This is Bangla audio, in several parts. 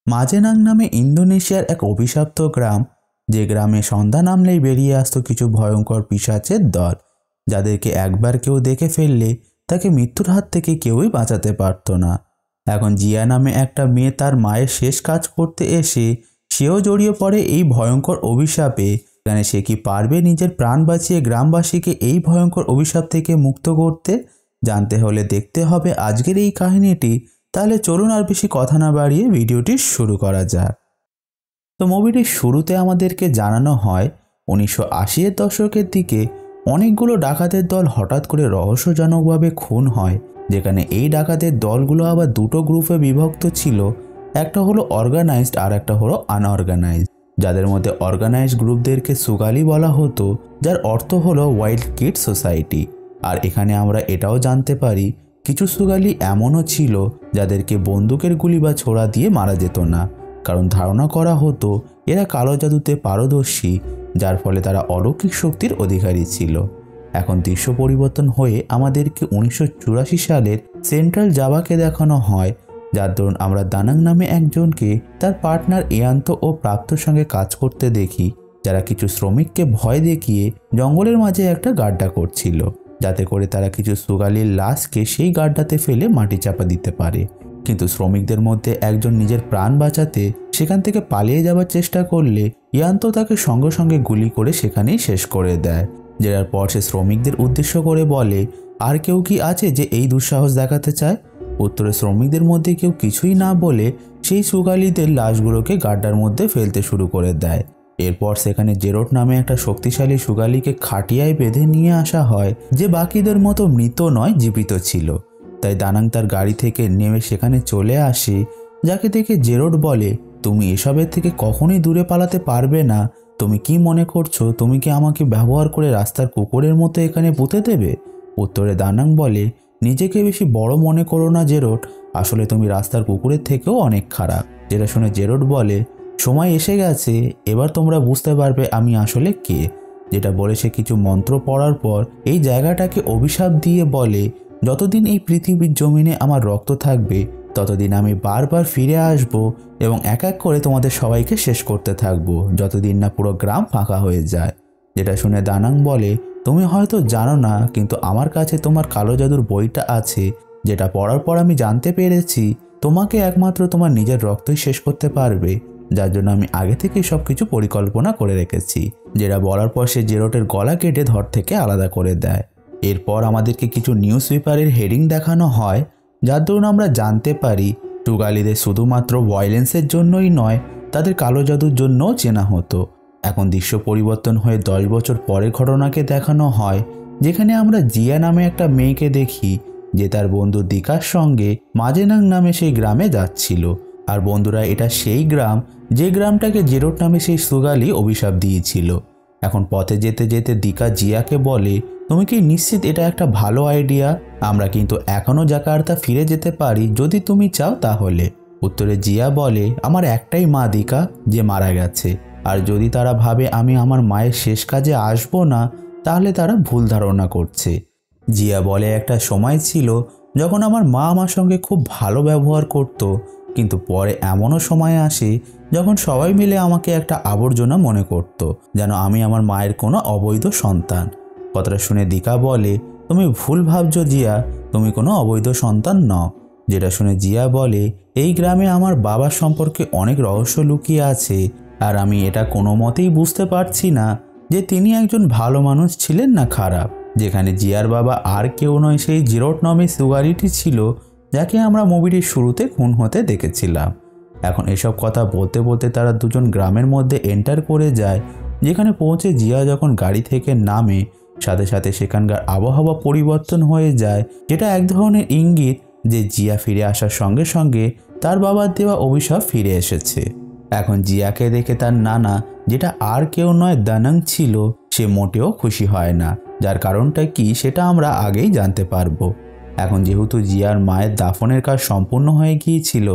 মাজেনাং নামে ইন্দোনেশিয়ার এক অভিশপ্ত গ্রাম, যে গ্রামে সন্ধ্যা নামলেই বেরিয়ে আসতো কিছু ভয়ঙ্কর পিশাচের দল, যাদেরকে একবার কেউ দেখে ফেললে তাকে মৃত্যুর হাত থেকে কেউই বাঁচাতে পারত না। এখন জিয়া নামে একটা মেয়ে তার মায়ের শেষ কাজ করতে এসে সেও জড়িয়ে পড়ে এই ভয়ঙ্কর অভিশাপে। এখানে সে কি পারবে নিজের প্রাণ বাঁচিয়ে গ্রামবাসীকে এই ভয়ঙ্কর অভিশাপ থেকে মুক্ত করতে? জানতে হলে দেখতে হবে আজকের এই কাহিনীটি। তাহলে চলুন আর বেশি কথা না বাড়িয়ে ভিডিওটি শুরু করা যাক। তো মুভিটির শুরুতে আমাদেরকে জানানো হয় 1980-এর দশকের দিকে অনেকগুলো ডাকাতের দল হঠাৎ করে রহস্যজনকভাবে খুন হয়, যেখানে এই ডাকাতের দলগুলো আবার দুটো গ্রুপে বিভক্ত ছিল। একটা হলো অর্গানাইজড আর একটা হলো আনঅর্গানাইজড, যাদের মধ্যে অর্গানাইজড গ্রুপদেরকে সুগালি বলা হতো, যার অর্থ হলো ওয়াইল্ড কিড সোসাইটি। আর এখানে আমরা এটাও জানতে পারি কিছু সুগালি এমনও ছিল যাদেরকে বন্দুকের গুলি বা ছোড়া দিয়ে মারা যেত না, কারণ ধারণা করা হতো এরা কালো জাদুতে পারদর্শী, যার ফলে তারা অলৌকিক শক্তির অধিকারী ছিল। এখন দৃশ্য পরিবর্তন হয়ে আমাদেরকে 1984 সালের সেন্ট্রাল জাভাকে দেখানো হয়, যার দরুন আমরা দানাং নামে একজনকে তার পার্টনার এয়ান্ত ও প্রাপ্তর সঙ্গে কাজ করতে দেখি, যারা কিছু শ্রমিককে ভয় দেখিয়ে জঙ্গলের মাঝে একটা গাড্ডা করছিল, যাতে করে তারা কিছু সুগালির লাশকে সেই গাড্ডাতে ফেলে মাটি চাপা দিতে পারে। কিন্তু শ্রমিকদের মধ্যে একজন নিজের প্রাণ বাঁচাতে সেখান থেকে পালিয়ে যাওয়ার চেষ্টা করলে ইয়ান্ত তাকে সঙ্গে সঙ্গে গুলি করে সেখানেই শেষ করে দেয়। যেটার পর সে শ্রমিকদের উদ্দেশ্য করে বলে, আর কেউ কি আছে যে এই দুঃসাহস দেখাতে চায়? উত্তরে শ্রমিকদের মধ্যে কেউ কিছুই না বলে সেই সুগালিদের লাশগুলোকে গাড্ডার মধ্যে ফেলতে শুরু করে দেয়। এরপর সেখানে জেরোট নামে একটা শক্তিশালী সুগালিকে খাটিয়ায় বেঁধে নিয়ে আসা হয়, যে বাকিদের মতো মৃত নয়, জীবিত ছিল। তাই দানাং তার গাড়ি থেকে নেমে সেখানে চলে আসে, যাকে দেখে জেরোট বলে, তুমি এসবের থেকে কখনোই দূরে পালাতে পারবে না। তুমি কি মনে করছো তুমি কি আমাকে ব্যবহার করে রাস্তার কুকুরের মতো এখানে পুঁতে দেবে? উত্তরে দানাং বলে, নিজেকে বেশি বড় মনে করো না জেরোট, আসলে তুমি রাস্তার কুকুরের থেকেও অনেক খারাপ। যেটা শুনে জেরোট বলে, সময় এসে গেছে, এবার তোমরা বুঝতে পারবে আমি আসলে কে। যেটা বলে সে কিছু মন্ত্র পড়ার পর এই জায়গাটাকে অভিশাপ দিয়ে বলে, যতদিন এই পৃথিবীর জমিনে আমার রক্ত থাকবে ততদিন আমি বারবার ফিরে আসব এবং এক এক করে তোমাদের সবাইকে শেষ করতে থাকবো, যতদিন না পুরো গ্রাম ফাঁকা হয়ে যায়। যেটা শুনে দানাং বলে, তুমি হয়তো জানো না, কিন্তু আমার কাছে তোমার কালো জাদুর বইটা আছে, যেটা পড়ার পর আমি জানতে পেরেছি তোমাকে একমাত্র তোমার নিজের রক্তই শেষ করতে পারবে, যার জন্য আমি আগে থেকেই সবকিছু পরিকল্পনা করে রেখেছি। যেটা বলার পর সে জেরোটের গলা কেটে ধর থেকে আলাদা করে দেয়। এরপর আমাদেরকে কিছু নিউজ পেপারের হেডিং দেখানো হয়, যার দরুন আমরা জানতে পারি সুগালিদের শুধুমাত্র ভায়োলেন্সের জন্যই নয়, তাদের কালো জাদুর জন্যও চেনা হতো। এখন দৃশ্য পরিবর্তন হয়ে 10 বছর পরের ঘটনাকে দেখানো হয়, যেখানে আমরা জিয়া নামে একটা মেয়েকে দেখি, যে তার বন্ধু দিকার সঙ্গে মাজেনাং নামে সেই গ্রামে যাচ্ছিল। আর বন্ধুরা, এটা সেই গ্রাম যে গ্রামটাকে জেরোট নামে সেই সুগালি অভিশাপ দিয়েছিল। এখন পথে যেতে যেতে দিকা জিয়াকে বলে, তুমি কি নিশ্চিত এটা একটা ভালো আইডিয়া? আমরা কিন্তু এখনও জাকার্তা ফিরে যেতে পারি যদি তুমি চাও তাহলে। উত্তরে জিয়া বলে, আমার একটাই মা দিকা, যে মারা গেছে, আর যদি তারা ভাবে আমি আমার মায়ের শেষ কাজে আসবো না, তাহলে তারা ভুল ধারণা করছে। জিয়া বলে, একটা সময় ছিল যখন আমার মা আমার সঙ্গে খুব ভালো ব্যবহার করত, কিন্তু পরে এমনও সময় আসে যখন সবাই মিলে আমাকে একটা আবর্জনা মনে করত, যেন আমি আমার মায়ের কোনো অবৈধ সন্তান। কথাটা শুনে দিকা বলে, তুমি ভুল ভাবছো জিয়া, তুমি কোনো অবৈধ সন্তান নও। যেটা শুনে জিয়া বলে, এই গ্রামে আমার বাবার সম্পর্কে অনেক রহস্য লুকিয়ে আছে, আর আমি এটা কোনো মতেই বুঝতে পারছি না যে তিনি একজন ভালো মানুষ ছিলেন না খারাপ। যেখানে জিয়ার বাবা আর কেউ নয়, সেই জেরোট নামে সুগালিটি ছিল, যাকে আমরা মুভিটির শুরুতে খুন হতে দেখেছিলাম। এখন এসব কথা বলতে বলতে তারা দুজন গ্রামের মধ্যে এন্টার করে যায়, যেখানে পৌঁছে জিয়া যখন গাড়ি থেকে নামে, সাথে সাথে সেখানকার আবহাওয়া পরিবর্তন হয়ে যায়, যেটা এক ধরনের ইঙ্গিত যে জিয়া ফিরে আসার সঙ্গে সঙ্গে তার বাবার দেওয়া অভিশাপ ফিরে এসেছে। এখন জিয়াকে দেখে তার নানা, যেটা আর কেউ নয় দানাং ছিল, সে মোটেও খুশি হয় না। যার কারণটা কি সেটা আমরা আগেই জানতে পারবো। এখন যেহেতু জিয়ার মায়ের দাফনের কাজ সম্পূর্ণ হয়ে গিয়েছিল,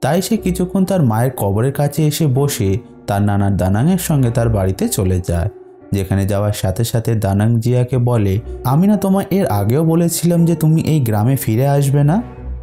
তাই সে কিছুক্ষণ তার মায়ের কবরের কাছে এসে বসে তার নানার দানাংয়ের সঙ্গে তার বাড়িতে চলে যায়। যেখানে যাওয়ার সাথে সাথে দানাং জিয়াকে বলে, আমি না তোমায় এর আগেও বলেছিলাম যে তুমি এই গ্রামে ফিরে আসবে না?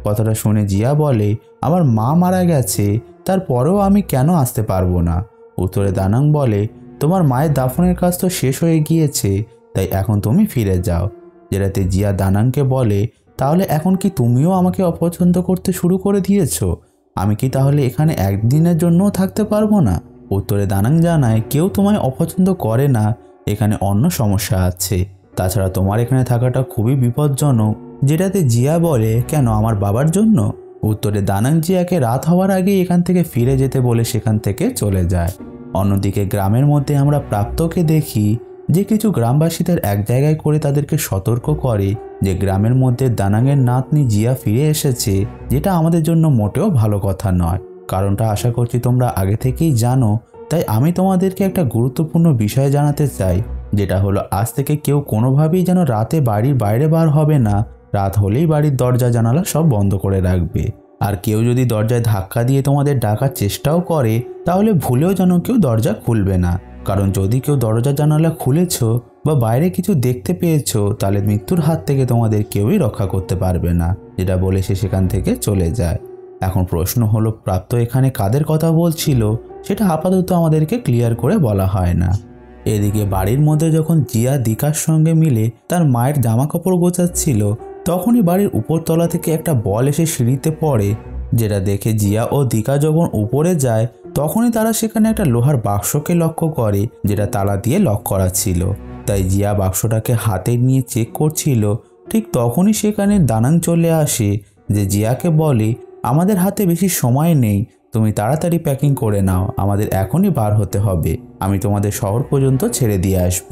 কথাটা শুনে জিয়া বলে, আমার মা মারা গেছে, তারপরেও আমি কেন আসতে পারবো না? উত্তরে দানাং বলে, তোমার মায়ের দাফনের কাজ তো শেষ হয়ে গিয়েছে, তাই এখন তুমি ফিরে যাও। যেটাতে জিয়া দানাংকে বলে, তাহলে এখন কি তুমিও আমাকে অপছন্দ করতে শুরু করে দিয়েছো? আমি কি তাহলে এখানে একদিনের জন্যও থাকতে পারবো না? উত্তরে দানাং জানায়, কেউ তোমায় অপছন্দ করে না, এখানে অন্য সমস্যা আছে। তাছাড়া তোমার এখানে থাকাটা খুবই বিপজ্জনক। যেটাতে জিয়া বলে, কেন, আমার বাবার জন্য? উত্তরে দানাং জিয়াকে রাত হওয়ার আগেই এখান থেকে ফিরে যেতে বলে সেখান থেকে চলে যায়। অন্যদিকে গ্রামের মধ্যে আমরা প্রাপ্তকে দেখি যে কিছু গ্রামবাসীদের এক জায়গায় করে তাদেরকে সতর্ক করে যে গ্রামের মধ্যে দানাংয়ের নাতনি জিয়া ফিরে এসেছে, যেটা আমাদের জন্য মোটেও ভালো কথা নয়। কারণটা আশা করছি তোমরা আগে থেকেই জানো, তাই আমি তোমাদেরকে একটা গুরুত্বপূর্ণ বিষয় জানাতে চাই, যেটা হলো আজ থেকে কেউ কোনোভাবেই যেন রাতে বাড়ির বাইরে বার হবে না। রাত হলেই বাড়ির দরজা জানালা সব বন্ধ করে রাখবে। আর কেউ যদি দরজায় ধাক্কা দিয়ে তোমাদের ডাকার চেষ্টাও করে, তাহলে ভুলেও যেন কেউ দরজা খুলবে না। কারণ যদি কেউ দরজা জানালা খুলেছ বা বাইরে কিছু দেখতে পেয়েছো, তাহলে মৃত্যুর হাত থেকে তোমাদের কেউই রক্ষা করতে পারবে না। যেটা বলে সে সেখান থেকে চলে যায়। এখন প্রশ্ন হলো, প্রাপ্ত এখানে কাদের কথা বলছিল সেটা আপাতত আমাদেরকে ক্লিয়ার করে বলা হয় না। এদিকে বাড়ির মধ্যে যখন জিয়া দিকার সঙ্গে মিলে তার মায়ের জামা কাপড় গোছাচ্ছিল, তখনই বাড়ির উপরতলা থেকে একটা বল এসে সিঁড়িতে পড়ে। যেটা দেখে জিয়া ও দিকা যখন উপরে যায়, তখনই তারা সেখানে একটা লোহার বাক্সকে লক্ষ্য করে, যেটা তালা দিয়ে লক করা ছিল। তাই জিয়া বাক্সটাকে হাতে নিয়ে চেক করছিল। ঠিক তখনই সেখানে দানাং চলে আসে, যে জিয়াকে বলে, আমাদের হাতে বেশি সময় নেই, তুমি তাড়াতাড়ি প্যাকিং করে নাও, আমাদের এখনই বার হতে হবে, আমি তোমাদের শহর পর্যন্ত ছেড়ে দিয়ে আসব।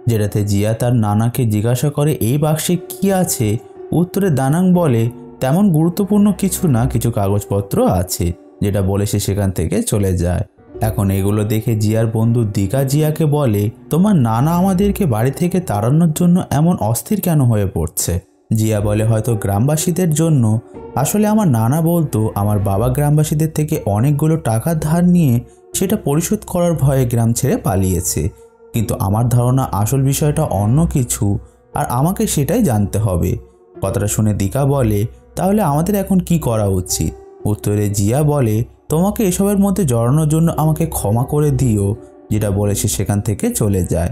যেটাতে জিয়া তার নানাকে জিজ্ঞাসা করে, এই বাক্সে কি আছে? উত্তরে দানাং বলে, তেমন গুরুত্বপূর্ণ কিছু না, কিছু কাগজপত্র আছে। যেটা বলে সে সেখান থেকে চলে যায়। এখন এগুলো দেখে জিয়ার বন্ধু দিকা জিয়াকে বলে, তোমার নানা আমাদেরকে বাড়ি থেকে তাড়ানোর জন্য এমন অস্থির কেন হয়ে পড়ছে? জিয়া বলে, হয়তো গ্রামবাসীদের জন্য। আসলে আমার নানা বলতো, আমার বাবা গ্রামবাসীদের থেকে অনেকগুলো টাকা ধার নিয়ে সেটা পরিশোধ করার ভয়ে গ্রাম ছেড়ে পালিয়েছে। কিন্তু আমার ধারণা আসল বিষয়টা অন্য কিছু, আর আমাকে সেটাই জানতে হবে। কথাটা শুনে দিকা বলে, তাহলে আমাদের এখন কি করা উচিত? উত্তরে জিয়া বলে, তোমাকে এসবের মধ্যে জড়ানোর জন্য আমাকে ক্ষমা করে দিও। যেটা বলে সে সেখান থেকে চলে যায়।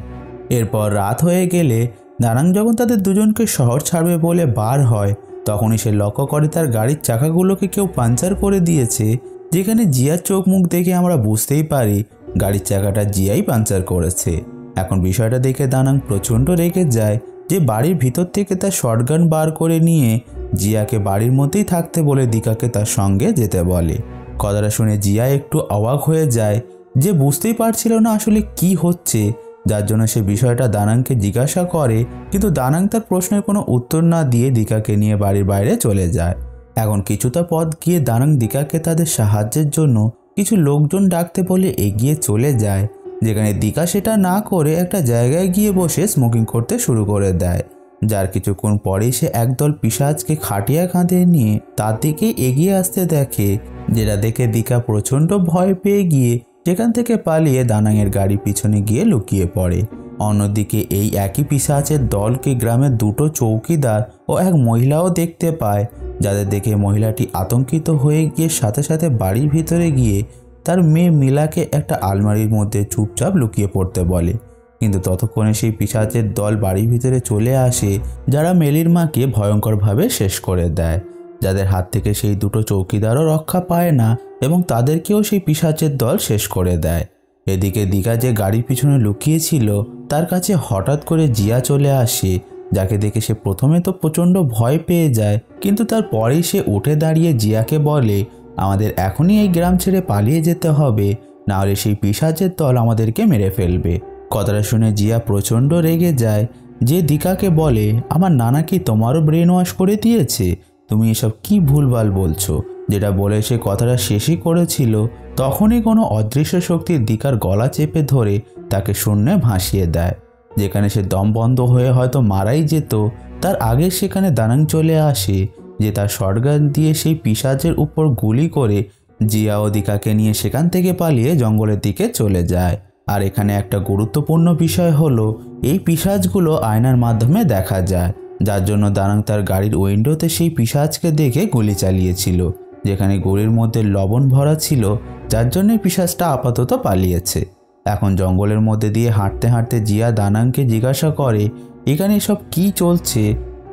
এরপর রাত হয়ে গেলে দানাং যখন তাদের দুজনকে শহর ছাড়বে বলে বার হয়, তখনই সে লক্ষ্য করে তার গাড়ির চাকাগুলোকে কেউ পাঞ্চার করে দিয়েছে। যেখানে জিয়ার চোখ মুখ দেখে আমরা বুঝতেই পারি গাড়ির চাকাটা জিয়াই পাঞ্চার করেছে। এখন বিষয়টা দেখে দানাং প্রচণ্ড রেগে যায়, যে বাড়ির ভিতর থেকে তার শটগান বার করে নিয়ে জিয়াকে বাড়ির মধ্যেই থাকতে বলে দিকাকে তার সঙ্গে যেতে বলে। কথাটা শুনে জিয়া একটু অবাক হয়ে যায়, যে বুঝতেই পারছিল না আসলে কি হচ্ছে, যার জন্য সে বিষয়টা দানাংকে জিজ্ঞাসা করে। কিন্তু দানাং তার প্রশ্নের কোনো উত্তর না দিয়ে দিকাকে নিয়ে বাড়ির বাইরে চলে যায়। এখন কিছুটা পথ গিয়ে দানাং দিকাকে তাদের সাহায্যের জন্য কিছু লোকজন ডাকতে বলে এগিয়ে চলে যায়। যেখানে দিকা সেটা না করে একটা জায়গায় গিয়ে বসে স্মোকিং করতে শুরু করে দেয়। যার কিছুক্ষণ পরেই সে একদল পিশাচকে খাটিয়া কাঁধে নিয়ে তার দিকে এগিয়ে আসতে দেখে। যেটা দেখে দিকা প্রচণ্ড ভয় পেয়ে গিয়ে সেখান থেকে পালিয়ে দানাংয়ের গাড়ির পিছনে গিয়ে লুকিয়ে পড়ে। অন্যদিকে এই একই পিশাচের দলকে গ্রামের দুটো চৌকিদার ও এক মহিলাও দেখতে পায়, যাদের দেখে মহিলাটি আতঙ্কিত হয়ে গিয়ে সাথে সাথে বাড়ির ভিতরে গিয়ে তার মেয়ে মিলাকে একটা আলমারির মধ্যে চুপচাপ লুকিয়ে পড়তে বলে। কিন্তু ততক্ষণে সেই পিশাচের দল বাড়ির ভিতরে চলে আসে, যারা মেলির মাকে ভয়ঙ্করভাবে শেষ করে দেয়। যাদের হাত থেকে সেই দুটো চৌকিদারও রক্ষা পায় না এবং তাদেরকেও সেই পিশাচের দল শেষ করে দেয়। এদিকে দিঘা যে গাড়ির পিছনে লুকিয়েছিল তার কাছে হঠাৎ করে জিয়া চলে আসে, যাকে দেখে সে প্রথমে তো প্রচণ্ড ভয় পেয়ে যায়, কিন্তু তারপরেই সে উঠে দাঁড়িয়ে জিয়াকে বলে, আমাদের এখনই এই গ্রাম ছেড়ে পালিয়ে যেতে হবে, নাহলে সেই পিশাচের দল আমাদেরকে মেরে ফেলবে। কথাটা শুনে জিয়া প্রচণ্ড রেগে যায়, যে দিকাকে বলে, আমার নানা কি তোমারও ব্রেন ওয়াশ করে দিয়েছে? তুমি এসব কি ভুলভাল বলছো? যেটা বলে সে কথাটা শেষই করেছিল, তখনই কোনো অদৃশ্য শক্তির দিকার গলা চেপে ধরে তাকে শূন্যে ভাসিয়ে দেয়। যেখানে সে দম বন্ধ হয়ে হয়তো মারাই যেত, তার আগে সেখানে দানাং চলে আসে, যে তার শটগান দিয়ে সেই পিশাচের উপর গুলি করে জিয়া ও দিকাকে নিয়ে সেখান থেকে পালিয়ে জঙ্গলের দিকে চলে যায়। আর এখানে একটা গুরুত্বপূর্ণ বিষয় হলো, এই পিশাচগুলো আয়নার মাধ্যমে দেখা যায়, যার জন্য দানাং তার গাড়ির উইন্ডোতে সেই পিশাচকে দেখে গুলি চালিয়েছিল। যেখানে গুড়ির মধ্যে লবণ ভরা ছিল, যার জন্য পিশাচটা আপাতত পালিয়েছে। এখন জঙ্গলের মধ্যে দিয়ে হাঁটতে হাঁটতে জিয়া দানাংকে জিজ্ঞাসা করে এখানে সব কি চলছে।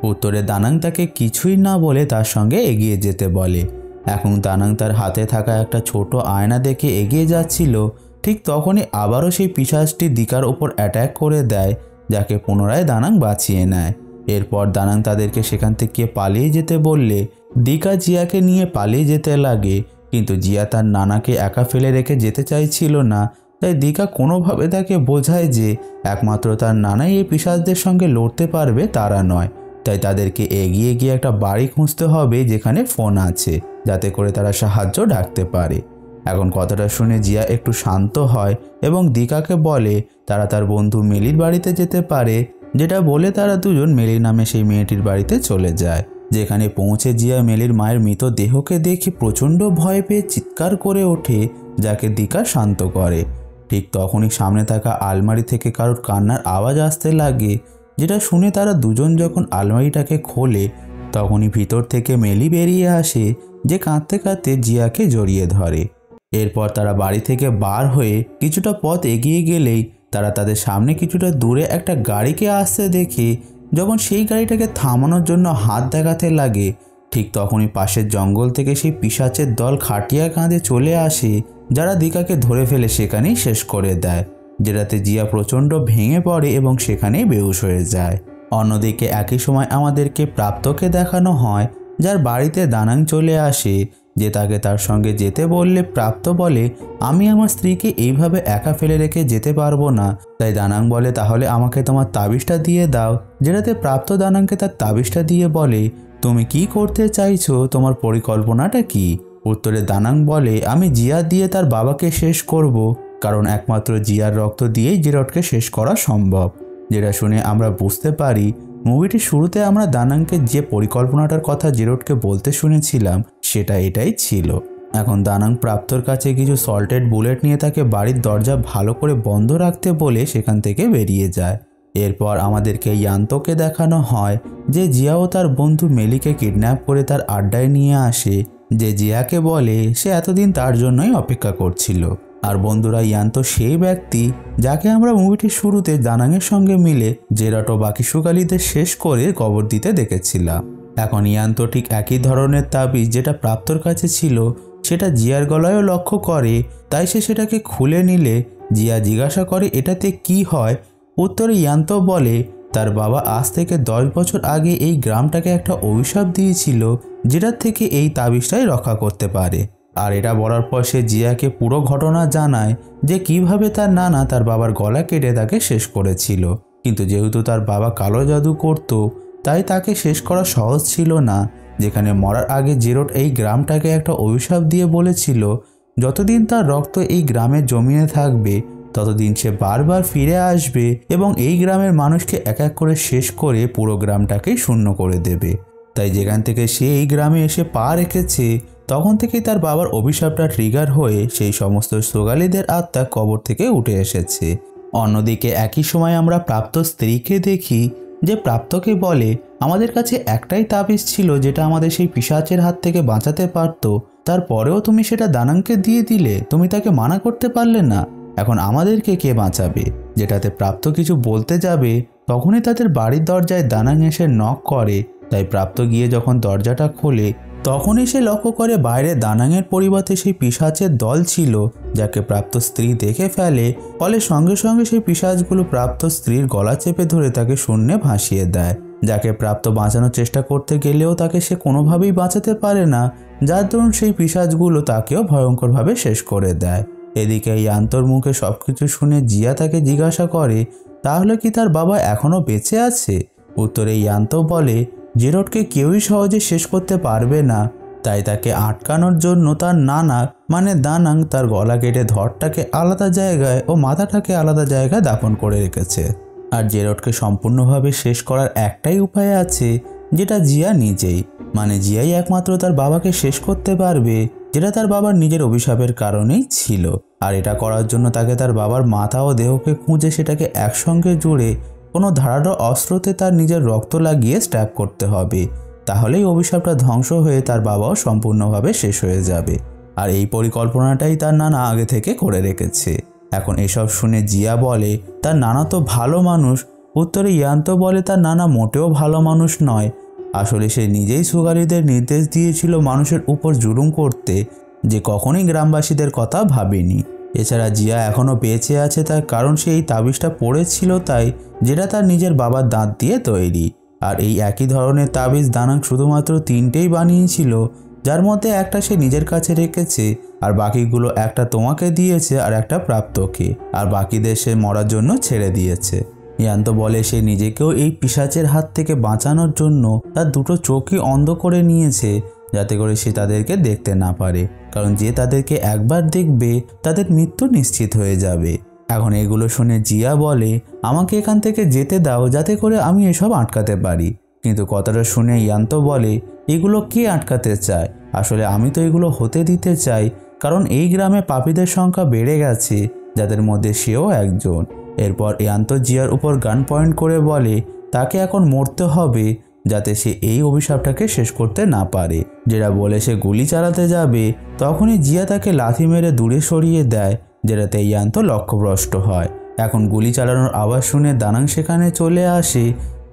উত্তরে দানাং তাকে কিছুই না বলে তার সঙ্গে এগিয়ে যেতে বলে। এখন দানাং তার হাতে থাকা একটা ছোট আয়না দেখে এগিয়ে যাচ্ছিল, ঠিক তখনই আবারও সেই পিশাচটি দিকার ওপর অ্যাট্যাক করে দেয়, যাকে পুনরায় দানাং বাঁচিয়ে নেয়। এরপর দানাং তাদেরকে সেখান থেকে পালিয়ে যেতে বললে দিকা জিয়াকে নিয়ে পালিয়ে যেতে লাগে, কিন্তু জিয়া তার নানাকে একা ফেলে রেখে যেতে চাইছিল না। তাই দিকা কোনোভাবে তাকে বোঝায় যে একমাত্র তার নানাই এই পিশাচদের সঙ্গে লড়তে পারবে, তারা নয়। তাই তাদেরকে এগিয়ে গিয়ে একটা বাড়ি খুঁজতে হবে যেখানে ফোন আছে, যাতে করে তারা সাহায্য ডাকতে পারে। এখন কথাটা শুনে জিয়া একটু শান্ত হয় এবং দিকাকে বলে তারা তার বন্ধু মেলির বাড়িতে যেতে পারে, যেটা বলে তারা দুজন মেলি নামে সেই মেয়েটির বাড়িতে চলে যায়। যেখানে পৌঁছে জিয়া মেলির মায়ের মৃতদেহকে দেখে প্রচণ্ড ভয় পেয়ে চিৎকার করে ওঠে, যাকে দিকা শান্ত করে। ঠিক তখনই সামনে থাকা আলমারি থেকে কারোর কান্নার আওয়াজ আসতে লাগে, যেটা শুনে তারা দুজন যখন আলমারিটাকে খোলে তখনই ভিতর থেকে মেলি বেরিয়ে আসে, যে কাঁদতে কাঁদতে জিয়াকে জড়িয়ে ধরে। এরপর তারা বাড়ি থেকে বার হয়ে কিছুটা পথ এগিয়ে গেলেই তারা তাদের সামনে কিছুটা দূরে একটা গাড়িকে আসতে দেখে যখন সেই গাড়িটাকে থামানোর জন্য হাত দেখাতে লাগে, ঠিক তখনই পাশের জঙ্গল থেকে সেই পিশাচের দল খাটিয়া কাঁধে চলে আসে, যারা দিকাকে ধরে ফেলে সেখানেই শেষ করে দেয়, যেটাতে জিয়া প্রচণ্ড ভেঙে পড়ে এবং সেখানেই বেহুশ হয়ে যায়। অন্যদিকে একই সময় আমাদেরকে প্রাপ্তকে দেখানো হয়, যার বাড়িতে দানাং চলে আসে, যে তাকে তার সঙ্গে যেতে বললে প্রাপ্ত বলে আমি আমার স্ত্রীকে এইভাবে একা ফেলে রেখে যেতে পারবো না। তাই দানাং বলে তাহলে আমাকে তোমার তাবিজটা দিয়ে দাও, যেটাতে প্রাপ্ত দানাংকে তার তাবিজটা দিয়ে বলে তুমি কি করতে চাইছো, তোমার পরিকল্পনাটা কি। উত্তরে দানাং বলে আমি জিয়া দিয়ে তার বাবাকে শেষ করব, কারণ একমাত্র জিয়ার রক্ত দিয়েই জেরটকে শেষ করা সম্ভব। যেটা শুনে আমরা বুঝতে পারি মুভিটির শুরুতে আমরা দানাংকে যে পরিকল্পনাটার কথা জেরটকে বলতে শুনেছিলাম সেটা এটাই ছিল। এখন দানাং প্রাপ্তর কাছে কিছু সল্টেড বুলেট নিয়ে তাকে বাড়ির দরজা ভালো করে বন্ধ রাখতে বলে সেখান থেকে বেরিয়ে যায়। এরপর আমাদেরকে ইয়ান্তকে দেখানো হয় যে জিয়া ও তার বন্ধু মেলিকে কিডন্যাপ করে তার আড্ডায় নিয়ে আসে, যে জিয়াকে বলে সে এতদিন তার জন্যই অপেক্ষা করছিল। আর বন্ধুরা ইয়ান্ত সেই ব্যক্তি যাকে আমরা মুভিটির শুরুতে দানাংয়ের সঙ্গে মিলে জেরাট ও বাকি সুকালীদের শেষ করে কবর দিতে দেখেছিলাম। এখন ইয়ান্ত ঠিক একই ধরনের তাবিজ যেটা প্রাপ্তর কাছে ছিল সেটা জিয়ার গলায়ও লক্ষ্য করে, তাই সে সেটাকে খুলে নিলে জিয়া জিজ্ঞাসা করে এটাতে কি হয়। উত্তরে ইয়ান্ত বলে তার বাবা আজ থেকে 10 বছর আগে এই গ্রামটাকে একটা অভিশাপ দিয়েছিল, যেটার থেকে এই তাবিজটাই রক্ষা করতে পারে। আর এটা বলার পর সে জিয়াকে পুরো ঘটনা জানায় যে কিভাবে তার নানা তার বাবার গলা কেটে তাকে শেষ করেছিল, কিন্তু যেহেতু তার বাবা কালো জাদু করত তাই তাকে শেষ করা সহজ ছিল না। যেখানে মরার আগে জেরট এই গ্রামটাকে একটা অভিশাপ দিয়ে বলেছিল যতদিন তার রক্ত এই গ্রামের জমিনে থাকবে ততদিন সে বারবার ফিরে আসবে এবং এই গ্রামের মানুষকে এক এক করে শেষ করে পুরো গ্রামটাকেই শূন্য করে দেবে। তাই যেখান থেকে সে এই গ্রামে এসে পা রেখেছে তখন থেকেই তার বাবার অভিশাপটা ট্রিগার হয়ে সেই সমস্ত সোগালীদের আত্মা কবর থেকে উঠে এসেছে। অন্যদিকে একই সময় আমরা প্রাপ্ত স্ত্রীকে দেখি যে প্রাপ্তকে বলে আমাদের কাছে একটাই তাবিজ ছিল যেটা আমাদের সেই পিশাচের হাত থেকে বাঁচাতে পারত, তারপরেও তুমি সেটা দানাংকে দিয়ে দিলে, তুমি তাকে মানা করতে পারলে না, এখন আমাদেরকে কে বাঁচাবে। যেটাতে প্রাপ্ত কিছু বলতে যাবে তখনই তাদের বাড়ির দরজায় দানাং এসে নক করে। তাই প্রাপ্ত গিয়ে যখন দরজাটা খোলে তখনই সে লক্ষ্য করে বাইরে দানাংয়ের পরিবর্তে সেই পিশাচের দল ছিল, যাকে প্রাপ্ত স্ত্রী দেখে ফেলে। ফলে সঙ্গে সঙ্গে সেই পিশাচগুলো প্রাপ্ত স্ত্রীর গলা চেপে ধরে তাকে শূন্যে ভাসিয়ে দেয়, যাকে প্রাপ্ত বাঁচানোর চেষ্টা করতে গেলেও তাকে সে কোনোভাবেই বাঁচাতে পারে না, যার দরুন সেই পিশাচগুলো তাকেও ভয়ঙ্করভাবে শেষ করে দেয়। এদিকে ইয়ান্তর মুখে সবকিছু শুনে জিয়া তাকে জিজ্ঞাসা করে তাহলে কি তার বাবা এখনও বেঁচে আছে। উত্তরে ইয়ান্ত বলে জেরটকে কেউই সহজে শেষ করতে পারবে না, তাই তাকে আটকানোর জন্য তার নানা মানে দানাং তার গলা কেটে ধরটাকে আলাদা জায়গায় ও মাথাটাকে আলাদা জায়গায় দাফন করে রেখেছে। আর জেরটকে সম্পূর্ণভাবে শেষ করার একটাই উপায় আছে, যেটা জিয়া নিজেই, মানে জিয়াই একমাত্র তার বাবাকে শেষ করতে পারবে, যেটা তার বাবার নিজের অভিশাপের কারণেই ছিল। আর এটা করার জন্য তাকে তার বাবার মাথা ও দেহকে খুঁজে সেটাকে একসঙ্গে জুড়ে কোনো ধারালো অস্ত্রতে তার নিজের রক্ত লাগিয়ে স্ট্যাব করতে হবে, তাহলেই অভিশাপটা ধ্বংস হয়ে তার বাবাও সম্পূর্ণভাবে শেষ হয়ে যাবে। আর এই পরিকল্পনাটাই তার নানা আগে থেকে করে রেখেছে। এখন এসব শুনে জিয়া বলে তার নানা তো ভালো মানুষ। উত্তরে ইয়ান্ত বলে তার নানা মোটেও ভালো মানুষ নয়। আসলে সে নিজেই সুগারীদের নির্দেশ দিয়েছিল মানুষের উপর জুলুম করতে, যে কখনোই গ্রামবাসীদের কথা ভাবেনি। এছাড়া জিয়া এখনও বেঁচে আছে তার কারণ সে এই তাবিজটা পড়েছিল তাই, যেটা তার নিজের বাবার দাঁত দিয়ে তৈরি। আর এই একই ধরনের তাবিজ দানাং শুধুমাত্র 3টেই বানিয়েছিল, যার মধ্যে একটা সে নিজের কাছে রেখেছে, আর বাকিগুলো একটা তোমাকে দিয়েছে আর একটা প্রাপ্তকে, আর বাকিদের সে মরার জন্য ছেড়ে দিয়েছে। ইয়ান্ত বলে সে নিজেকেও এই পিশাচের হাত থেকে বাঁচানোর জন্য তার দুটো চোখই অন্ধ করে নিয়েছে, যাতে করে সে তাদেরকে দেখতে না পারে, কারণ যে তাদেরকে একবার দেখবে তাদের মৃত্যু নিশ্চিত হয়ে যাবে। এখন এগুলো শুনে জিয়া বলে আমাকে এখান থেকে যেতে দাও, যাতে করে আমি এসব আটকাতে পারি। কিন্তু কথাটা শুনে ইয়ান্ত বলে এগুলো কে আটকাতে চায়? আসলে আমি তো এগুলো হতে দিতে চাই, কারণ এই গ্রামে পাপীদের সংখ্যা বেড়ে গেছে, যাদের মধ্যে সেও একজন। এরপর ইয়ান্ত জিয়ার উপর গান পয়েন্ট করে বলে তাকে এখন মরতে হবে, যাতে সে এই অভিশাপটাকে শেষ করতে না পারে। যেটা বলে সে গুলি চালাতে যাবে, তখনই জিয়া তাকে লাথি মেরে দূরে সরিয়ে দেয়, যেটাতে ইয়ান্ত লক্ষ্যভ্রষ্ট হয়। এখন গুলি চালানোর আওয়াজ শুনে দানাং সেখানে চলে আসে,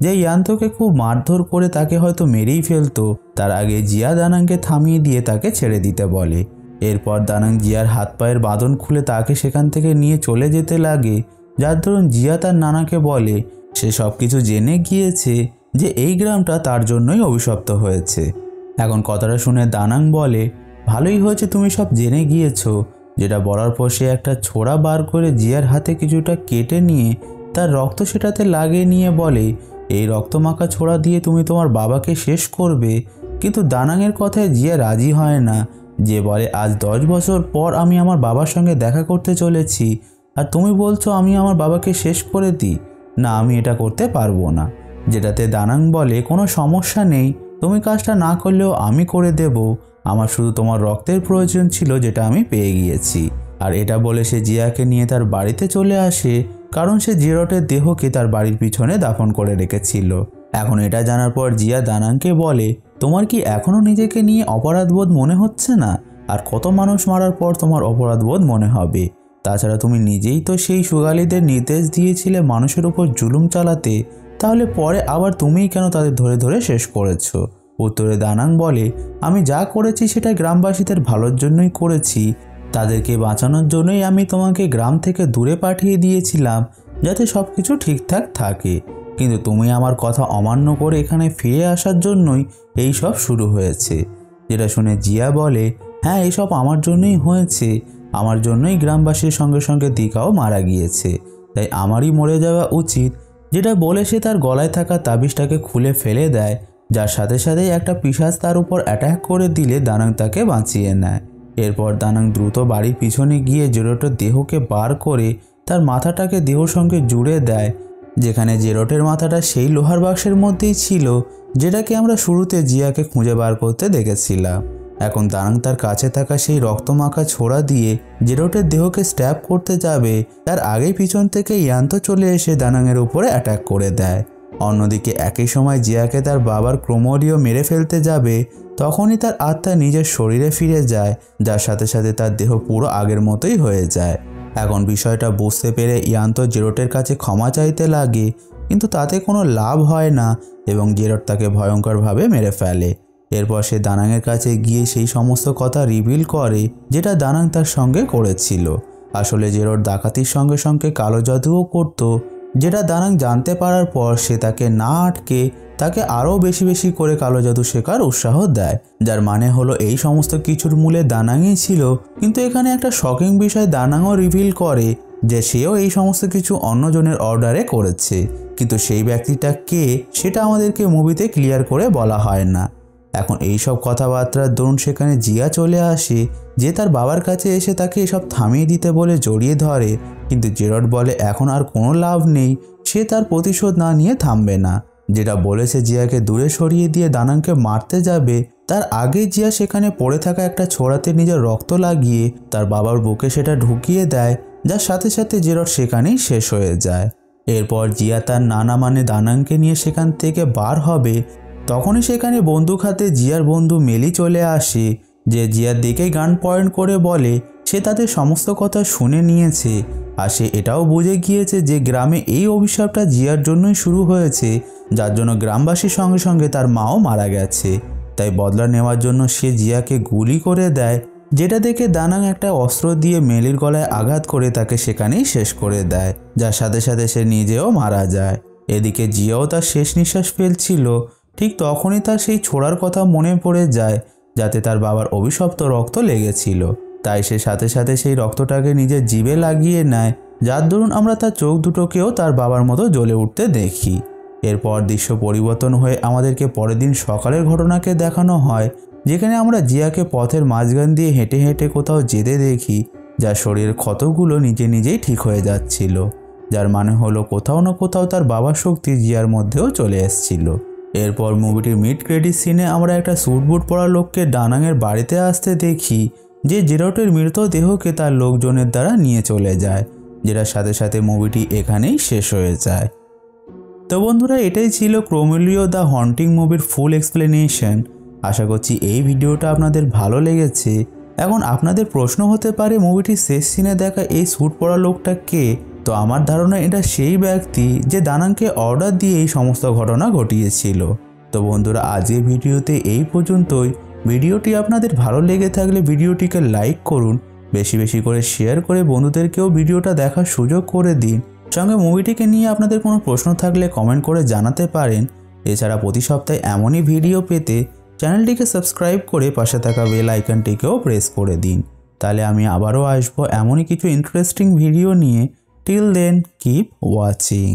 যে ইয়ান্তকে খুব মারধর করে তাকে হয়তো মেরেই ফেলতো। তার আগে জিয়া দানাংকে থামিয়ে দিয়ে তাকে ছেড়ে দিতে বলে। এরপর দানাং জিয়ার হাত পায়ের বাঁধন খুলে তাকে সেখান থেকে নিয়ে চলে যেতে লাগে, যার দরুন জিয়া তার নানাকে বলে সে সব কিছু জেনে গিয়েছে যে এই গ্রামটা তার জন্যই অভিশপ্ত হয়েছে। এখন কথাটা শুনে দানাং বলে ভালোই হয়েছে তুমি সব জেনে গিয়েছো। যেটা বলার পর সে একটা ছোরা বার করে জিয়ার হাতে কিছুটা কেটে নিয়ে তার রক্ত সেটাতে লাগিয়ে নিয়ে বলে এই রক্তমাখা ছোরা দিয়ে তুমি তোমার বাবাকে শেষ করবে। কিন্তু দানাংয়ের কথায় জিয়া রাজি হয় না, যে বলে আজ 10 বছর পর আমি আমার বাবার সঙ্গে দেখা করতে চলেছি, আর তুমি বলছো আমি আমার বাবাকে শেষ করে দিই? না, আমি এটা করতে পারবো না। যেটাতে দানাং বলে কোনো সমস্যা নেই, তুমি কাজটা না করলেও আমি করে দেব। আমার শুধু তোমার রক্তের প্রয়োজন ছিল, যেটা আমি পেয়ে গিয়েছি। আর এটা বলে সে জিয়াকে নিয়ে তার বাড়িতে চলে আসে, কারণ সে জেরটের দেহকে তার বাড়ির পিছনে দাফন করে রেখেছিল। এখন এটা জানার পর জিয়া দানাংকে বলে তোমার কি এখনও নিজেকে নিয়ে অপরাধবোধ মনে হচ্ছে না? আর কত মানুষ মারার পর তোমার অপরাধবোধ মনে হবে? তাছাড়া তুমি নিজেই তো সেই সুগালীদের নির্দেশ দিয়েছিলে মানুষের উপর জুলুম চালাতে, তাহলে পরে আবার তুমিই কেন তাদের ধরে ধরে শেষ করেছো? উত্তরে দানাং বলে আমি যা করেছি সেটা গ্রামবাসীদের ভালোর জন্যই করেছি। তাদেরকে বাঁচানোর জন্যই আমি তোমাকে গ্রাম থেকে দূরে পাঠিয়ে দিয়েছিলাম, যাতে সব কিছু ঠিকঠাক থাকে। কিন্তু তুমি আমার কথা অমান্য করে এখানে ফিরে আসার জন্যই এই সব শুরু হয়েছে। যেটা শুনে জিয়া বলে হ্যাঁ, এসব আমার জন্যই হয়েছে। আমার জন্যই গ্রামবাসীর সঙ্গে সঙ্গে দিকাও মারা গিয়েছে, তাই আমারই মরে যাওয়া উচিত। যেটা বলে সে তার গলায় থাকা তাবিজটাকে খুলে ফেলে দেয়, যার সাথে সাথেই একটা পিশাচ তার উপর অ্যাটাক করে দিলে দানাং তাকে বাঁচিয়ে নেয়। এরপর দানাং দ্রুত বাড়ির পিছনে গিয়ে জেরটের দেহকে বার করে তার মাথাটাকে দেহর সঙ্গে জুড়ে দেয়, যেখানে জেরটের মাথাটা সেই লোহার বাক্সের মধ্যেই ছিল, যেটাকে আমরা শুরুতে জিয়াকে খুঁজে বার করতে দেখেছিলাম। এখন দানাং তার কাছে থাকা সেই রক্তমাখা ছোরা দিয়ে জেরটের দেহকে স্ট্যাব করতে যাবে, তার আগেই পিছন থেকে ইয়ান্ত চলে এসে দানাংয়ের উপরে অ্যাটাক করে দেয়। অন্যদিকে একই সময় জিয়াকে তার বাবার ক্রোমোডিও মেরে ফেলতে যাবে, তখনই তার আত্মা নিজের শরীরে ফিরে যায়, যার সাথে সাথে তার দেহ পুরো আগের মতোই হয়ে যায়। এখন বিষয়টা বুঝতে পেরে ইয়ান্ত জেরটের কাছে ক্ষমা চাইতে লাগে, কিন্তু তাতে কোনো লাভ হয় না এবং জেরট তাকে ভয়ঙ্করভাবে মেরে ফেলে। এরপর সে দানাংয়ের কাছে গিয়ে সেই সমস্ত কথা রিভিল করে, যেটা দানাং তার সঙ্গে করেছিল। আসলে জেরট ডাকাতির সঙ্গে সঙ্গে কালো জাদুও করত, যেটা দানাং জানতে পারার পর সে তাকে না আটকে তাকে আরও বেশি বেশি করে কালো জাদু শেখার উৎসাহ দেয়, যার মানে হলো এই সমস্ত কিছুর মূলে দানাংই ছিল। কিন্তু এখানে একটা শকিং বিষয় দানাংও রিভিল করে যে সেও এই সমস্ত কিছু অন্যজনের অর্ডারে করেছে, কিন্তু সেই ব্যক্তিটা কে সেটা আমাদেরকে মুভিতে ক্লিয়ার করে বলা হয় না। এখন এই সব কথাবার্তার দরুন সেখানে জিয়া চলে আসে, যে তার বাবার কাছে এসে তাকে এসব থামিয়ে দিতে বলে জড়িয়ে ধরে, কিন্তু জেরট বলে এখন আর কোনো লাভ নেই, সে তার প্রতিশোধ না নিয়ে থামবে না। যেটা বলেছে জিয়াকে দূরে সরিয়ে দিয়ে দানাংকে মারতে যাবে, তার আগে জিয়া সেখানে পড়ে থাকা একটা ছোড়াতে নিজের রক্ত লাগিয়ে তার বাবার বুকে সেটা ঢুকিয়ে দেয়, যার সাথে সাথে জেরট সেখানেই শেষ হয়ে যায়। এরপর জিয়া তার নানা মানে দানাংকে নিয়ে সেখান থেকে বার হবে, তখনই সেখানে বন্দুক হাতে জিয়ার বন্ধু মেলি চলে আসে, যে জিয়ার দিকে গান পয়েন্ট করে বলে সে তাদের সমস্ত কথা শুনে নিয়েছে আর সে এটাও বুঝে গিয়েছে যে গ্রামে এই অভিশাপটা জিয়ার জন্যই শুরু হয়েছে, যার জন্য গ্রামবাসীর সঙ্গে সঙ্গে তার মাও মারা গেছে। তাই বদলা নেওয়ার জন্য সে জিয়াকে গুলি করে দেয়, যেটা দেখে দানাং একটা অস্ত্র দিয়ে মেলির গলায় আঘাত করে তাকে সেখানেই শেষ করে দেয়, যার সাথে সাথে সে নিজেও মারা যায়। এদিকে জিয়াও তার শেষ নিঃশ্বাস ফেলছিল, ঠিক তখনই তার সেই ছোড়ার কথা মনে পড়ে যায় যাতে তার বাবার অভিশপ্ত রক্ত লেগেছিল। তাই সে সাথে সাথে সেই রক্তটাকে নিজের জিভে লাগিয়ে নেয়, যার দরুন আমরা তার চোখ দুটোকেও তার বাবার মতো জ্বলে উঠতে দেখি। এরপর দৃশ্য পরিবর্তন হয়ে আমাদেরকে পরের দিন সকালের ঘটনাকে দেখানো হয়, যেখানে আমরা জিয়াকে পথের মাঝখান দিয়ে হেঁটে হেঁটে কোথাও যেতে দেখি, যার শরীরের ক্ষতগুলো নিজে নিজেই ঠিক হয়ে যাচ্ছিল, যার মানে হলো কোথাও না কোথাও তার বাবার শক্তি জিয়ার মধ্যেও চলে এসেছিল। এরপর মুভিটির মিড ক্রেডিট সিনে আমরা একটা স্যুট বুট পরা লোককে ডানাংয়ের বাড়িতে আসতে দেখি, যে জেরটের মৃতদেহকে তার লোকজনের দ্বারা নিয়ে চলে যায়, যেটার সাথে সাথে মুভিটি এখানেই শেষ হয়ে যায়। তো বন্ধুরা, এটাই ছিল ক্রোমেলিও দ্য হন্টিং মুভির ফুল এক্সপ্লেনেশন। আশা করছি এই ভিডিওটা আপনাদের ভালো লেগেছে। এখন আপনাদের প্রশ্ন হতে পারে মুভিটির শেষ সিনে দেখা এই স্যুট পরা লোকটা কে? তো আমার ধারণা এটা সেই ব্যক্তি যে দানাংকে অর্ডার দিয়ে এই সমস্ত ঘটনা ঘটিয়েছিল। তো বন্ধুরা, আজকের ভিডিওতে এই পর্যন্তই। ভিডিওটি আপনাদের ভালো লেগে থাকলে ভিডিওটিকে লাইক করুন, বেশি বেশি করে শেয়ার করে বন্ধুদেরকেও ভিডিওটা দেখার সুযোগ করে দিন। সঙ্গে মুভিটিকে নিয়ে আপনাদের কোনো প্রশ্ন থাকলে কমেন্ট করে জানাতে পারেন। এছাড়া প্রতি সপ্তাহে এমনই ভিডিও পেতে চ্যানেলটিকে সাবস্ক্রাইব করে পাশে থাকা বেল আইকনটিকেও প্রেস করে দিন। তাহলে আমি আবারও আসবো এমনই কিছু ইন্টারেস্টিং ভিডিও নিয়ে। Till then, keep watching.